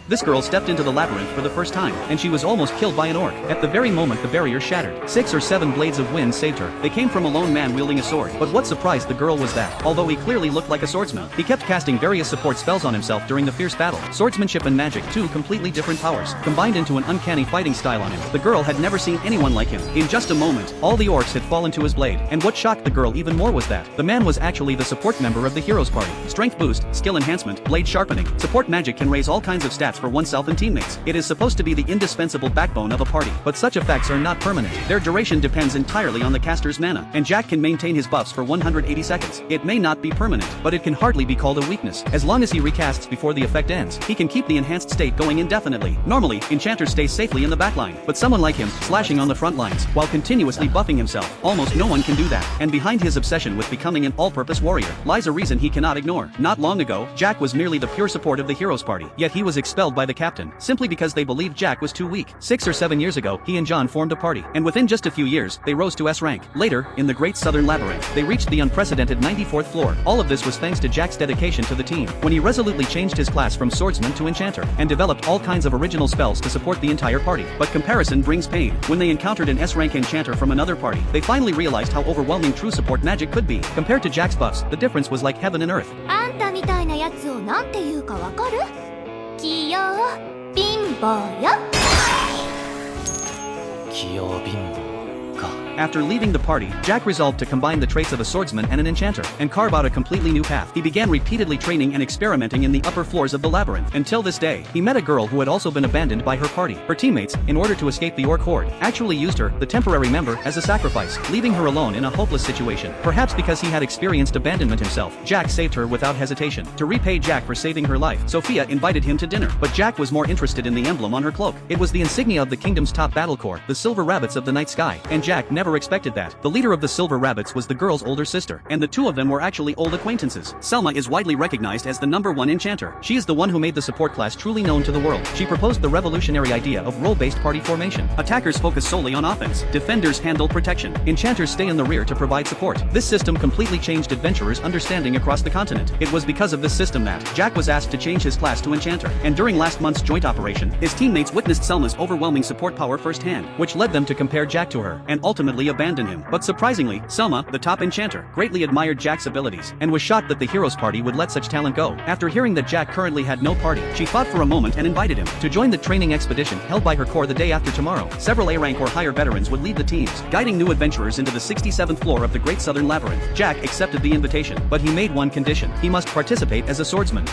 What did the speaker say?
This girl stepped into the labyrinth for the first time, and she was almost killed by an orc. At the very moment the barrier shattered, 6 or 7 blades of wind saved her. They came from a lone man wielding a sword. But what surprised the girl was that, although he clearly looked like a swordsman, he kept casting various support spells on himself during the fierce battle. Swordsmanship and magic, two completely different powers, combined into an uncanny fighting style on him. The girl had never seen anyone like him. In just a moment, all the orcs had fallen to his blade, and what shocked the girl even more was that the man was actually the support member of the hero's party. Strength boost, skill enhancement, blade sharpening. Support magic can raise all kinds of stats for oneself and teammates. It is supposed to be the indispensable backbone of a party, but such effects are not permanent. Their duration depends entirely on the caster's mana, and Jack can maintain his buffs for 180 seconds. It may not be permanent, but it can hardly be called a weakness. As long as he recasts before the effect ends, he can keep the enhanced state going indefinitely. Normally, enchanters stay safely in the backline, but someone like him, slashing on the front lines, while continuously buffing himself, almost no one can do that. And behind his obsession with becoming an all-purpose warrior, lies a reason he cannot ignore. Not long ago, Jack was merely the pure support of the hero's party, yet he was expelled by the captain, simply because they believed Jack was too weak. 6 or 7 years ago, he and John formed a party, and within just a few years, they rose to S rank. Later, in the Great Southern Labyrinth, they reached the unprecedented 94th floor. All of this was thanks to Jack's dedication to the team, when he resolutely changed his class from swordsman to enchanter, and developed all kinds of original spells to support the entire party. But comparison brings pain. When they encountered an S-rank enchanter from another party, they finally realized how overwhelming true support magic could be. Compared to Jack's buffs, the difference was like heaven and earth. あんたみたいなやつをなんて言うかわかる？器用貧乏よ。器用貧乏か。 After leaving the party, Jack resolved to combine the traits of a swordsman and an enchanter, and carve out a completely new path. He began repeatedly training and experimenting in the upper floors of the labyrinth. Until this day, he met a girl who had also been abandoned by her party. Her teammates, in order to escape the orc horde, actually used her, the temporary member, as a sacrifice, leaving her alone in a hopeless situation. Perhaps because he had experienced abandonment himself, Jack saved her without hesitation. To repay Jack for saving her life, Sophia invited him to dinner, but Jack was more interested in the emblem on her cloak. It was the insignia of the kingdom's top battle corps, the Silver Rabbits of the Night Sky, and Jack never expected that. The leader of the Silver Rabbits was the girl's older sister, and the two of them were actually old acquaintances. Selma is widely recognized as the #1 enchanter. She is the one who made the support class truly known to the world. She proposed the revolutionary idea of role-based party formation. Attackers focus solely on offense. Defenders handle protection. Enchanters stay in the rear to provide support. This system completely changed adventurers' understanding across the continent. It was because of this system that Jack was asked to change his class to enchanter, and during last month's joint operation, his teammates witnessed Selma's overwhelming support power firsthand, which led them to compare Jack to her, and ultimately abandon him. But surprisingly, Selma, the top enchanter, greatly admired Jack's abilities, and was shocked that the hero's party would let such talent go. After hearing that Jack currently had no party, she thought for a moment and invited him to join the training expedition held by her corps the day after tomorrow. Several A-rank or higher veterans would lead the teams, guiding new adventurers into the 67th floor of the Great Southern Labyrinth. Jack accepted the invitation, but he made one condition: he must participate as a swordsman.